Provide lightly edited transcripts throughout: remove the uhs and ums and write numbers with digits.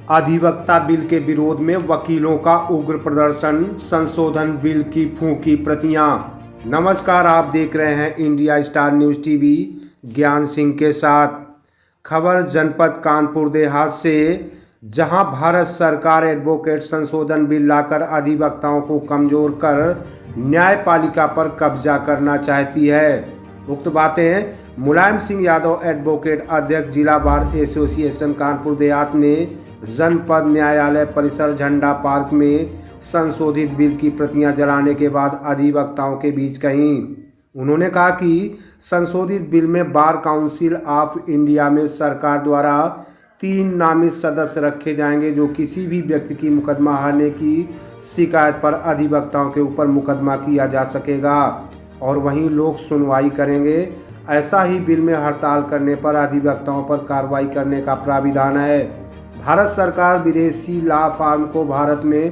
अधिवक्ता बिल के विरोध में वकीलों का उग्र प्रदर्शन, संशोधन बिल की फूंकी प्रतियां। नमस्कार, आप देख रहे हैं इंडिया स्टार न्यूज़ टीवी, ज्ञान सिंह के साथ। खबर जनपद कानपुर देहात से, जहां भारत सरकार एडवोकेट संशोधन बिल लाकर अधिवक्ताओं को कमजोर कर न्यायपालिका पर कब्जा करना चाहती है। उक्त बातें मुलायम सिंह यादव, एडवोकेट अध्यक्ष जिला बार एसोसिएशन कानपुर देहात ने जनपद न्यायालय परिसर झंडा पार्क में संशोधित बिल की प्रतियां जलाने के बाद अधिवक्ताओं के बीच कहीं। उन्होंने कहा कि संशोधित बिल में बार काउंसिल ऑफ इंडिया में सरकार द्वारा 3 नामित सदस्य रखे जाएंगे, जो किसी भी व्यक्ति की मुकदमा हारने की शिकायत पर अधिवक्ताओं के ऊपर मुकदमा किया जा सकेगा और वहीं लोग सुनवाई करेंगे। ऐसा ही बिल में हड़ताल करने पर अधिवक्ताओं पर कार्रवाई करने का प्राविधान है। भारत सरकार विदेशी लॉ फर्म को भारत में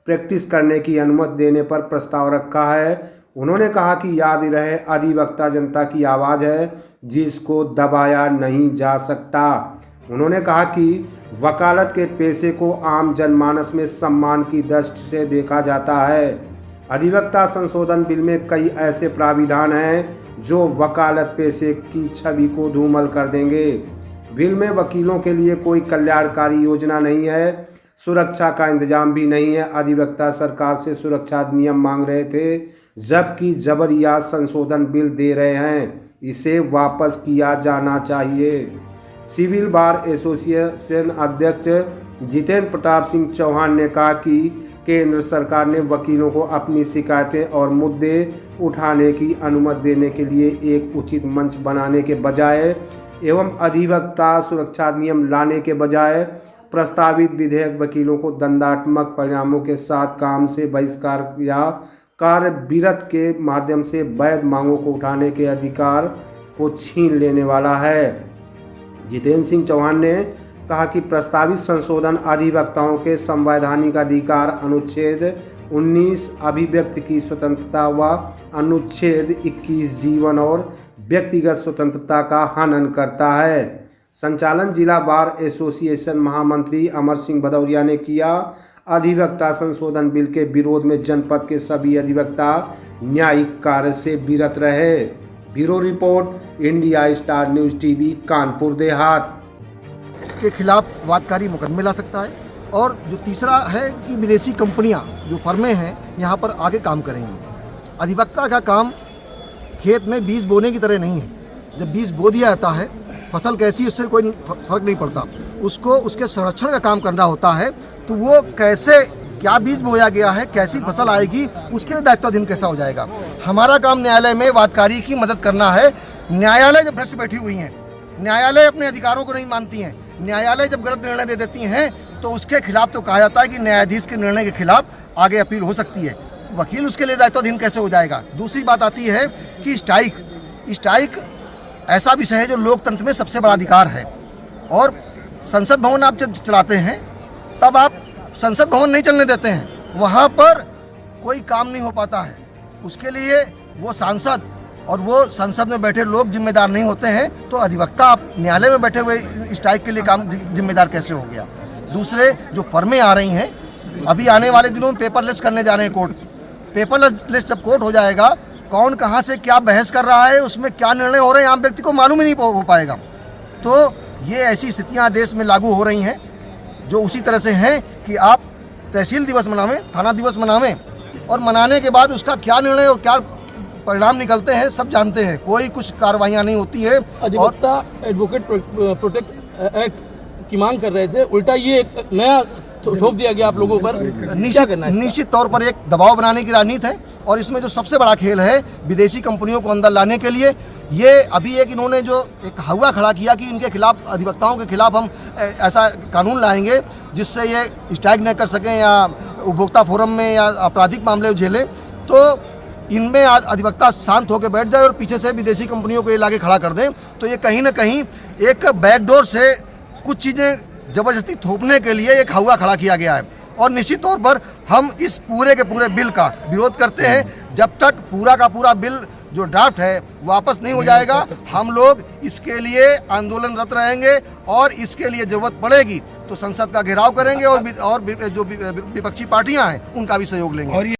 प्रैक्टिस करने की अनुमति देने पर प्रस्ताव रखा है। उन्होंने कहा कि याद रहे, अधिवक्ता जनता की आवाज़ है जिसको दबाया नहीं जा सकता। उन्होंने कहा कि वकालत के पेशे को आम जनमानस में सम्मान की दृष्टि से देखा जाता है। अधिवक्ता संशोधन बिल में कई ऐसे प्राविधान हैं जो वकालत पेशे की छवि को धूमिल कर देंगे। बिल में वकीलों के लिए कोई कल्याणकारी योजना नहीं है, सुरक्षा का इंतजाम भी नहीं है। अधिवक्ता सरकार से सुरक्षा अधिनियम मांग रहे थे, जबकि जबरिया संशोधन बिल दे रहे हैं। इसे वापस किया जाना चाहिए। सिविल बार एसोसिएशन अध्यक्ष जितेंद्र प्रताप सिंह चौहान ने कहा कि केंद्र सरकार ने वकीलों को अपनी शिकायतें और मुद्दे उठाने की अनुमति देने के लिए एक उचित मंच बनाने के बजाय एवं अधिवक्ता सुरक्षा नियम लाने के बजाय प्रस्तावित विधेयक वकीलों को दंडात्मक परिणामों के साथ काम से बहिष्कार या कार्य विरत के माध्यम से वैध मांगों को उठाने के अधिकार को छीन लेने वाला है। जितेंद्र सिंह चौहान ने कहा कि प्रस्तावित संशोधन अधिवक्ताओं के संवैधानिक अधिकार अनुच्छेद 19 अभिव्यक्ति की स्वतंत्रता व अनुच्छेद 21 जीवन और व्यक्तिगत स्वतंत्रता का हनन करता है। संचालन जिला बार एसोसिएशन महामंत्री अमर सिंह भदौरिया ने किया। अधिवक्ता संशोधन बिल के विरोध में जनपद के सभी अधिवक्ता न्यायिक कार्य से विरत रहे। Bureau report, India star news TV, Kanpur Dehat. के खिलाफ वादकारी मुकदमे ला सकता है। और जो तीसरा है कि विदेशी कंपनियां जो फर्में हैं यहाँ पर आगे काम करेंगी। अधिवक्ता का काम खेत में बीज बोने की तरह नहीं है। जब बीज बो दिया जाता है, फसल कैसी, उससे कोई फर्क नहीं पड़ता। उसको उसके संरक्षण का काम करना होता है। तो वो कैसे, क्या बीज बोया गया है, कैसी फसल आएगी, उसके लिए दायित्वाधीन कैसा हो जाएगा। हमारा काम न्यायालय में वादकारी की मदद करना है। न्यायालय जब भ्रष्ट बैठी हुई हैं, न्यायालय अपने अधिकारों को नहीं मानती हैं, न्यायालय जब गलत निर्णय दे देती हैं, तो उसके खिलाफ तो कहा जाता है कि न्यायाधीश के निर्णय के खिलाफ आगे अपील हो सकती है। वकील उसके लिए दायित्वाधीन कैसे हो जाएगा। दूसरी बात आती है कि स्ट्राइक ऐसा विषय है जो लोकतंत्र में सबसे बड़ा अधिकार है। और संसद भवन आप जब चलाते हैं, तब आप संसद भवन नहीं चलने देते हैं, वहाँ पर कोई काम नहीं हो पाता है। उसके लिए वो सांसद और वो संसद में बैठे लोग जिम्मेदार नहीं होते हैं, तो अधिवक्ता आप न्यायालय में बैठे हुए स्ट्राइक के लिए काम जिम्मेदार कैसे हो गया। दूसरे जो फर्में आ रही हैं, अभी आने वाले दिनों में पेपरलेस करने जा रहे हैं कोर्ट। पेपरलेस जब कोर्ट हो जाएगा, कौन कहाँ से क्या बहस कर रहा है, उसमें क्या निर्णय हो रहे हैं, आम व्यक्ति को मालूम ही नहीं हो पाएगा। तो ये ऐसी स्थितियाँ देश में लागू हो रही हैं जो उसी तरह से हैं कि आप तहसील दिवस मनावें, थाना दिवस मनावें, और मनाने के बाद उसका क्या निर्णय और क्या परिणाम निकलते हैं सब जानते हैं। कोई कुछ कार्रवाइयाँ नहीं होती है। अधिवक्ता एडवोकेट प्रोटेक्ट एक्ट की मांग कर रहे थे, उल्टा ये एक नया थोप दिया गया आप लोगों पर। निश्चित तौर पर एक दबाव बनाने की राजनीति है। और इसमें जो सबसे बड़ा खेल है विदेशी कंपनियों को अंदर लाने के लिए, ये अभी एक इन्होंने जो एक हवा खड़ा किया कि इनके खिलाफ, अधिवक्ताओं के खिलाफ हम ऐसा कानून लाएंगे जिससे ये स्ट्राइक न कर सकें या उपभोक्ता फोरम में या आपराधिक मामले झेलें। तो इनमें अधिवक्ता शांत होकर बैठ जाए और पीछे से विदेशी कंपनियों को ये लाके खड़ा कर दें, तो ये कहीं ना कहीं एक बैकडोर से कुछ चीज़ें ज़बरदस्ती थोपने के लिए एक हवा खड़ा किया गया है। और निश्चित तौर पर हम इस पूरे के पूरे बिल का विरोध करते हैं। जब तक पूरा का पूरा बिल जो ड्राफ्ट है वापस नहीं हो जाएगा, हम लोग इसके लिए आंदोलनरत रहेंगे और इसके लिए ज़रूरत पड़ेगी तो तो संसद का घेराव करेंगे और जो विपक्षी पार्टियां हैं उनका भी सहयोग लेंगे।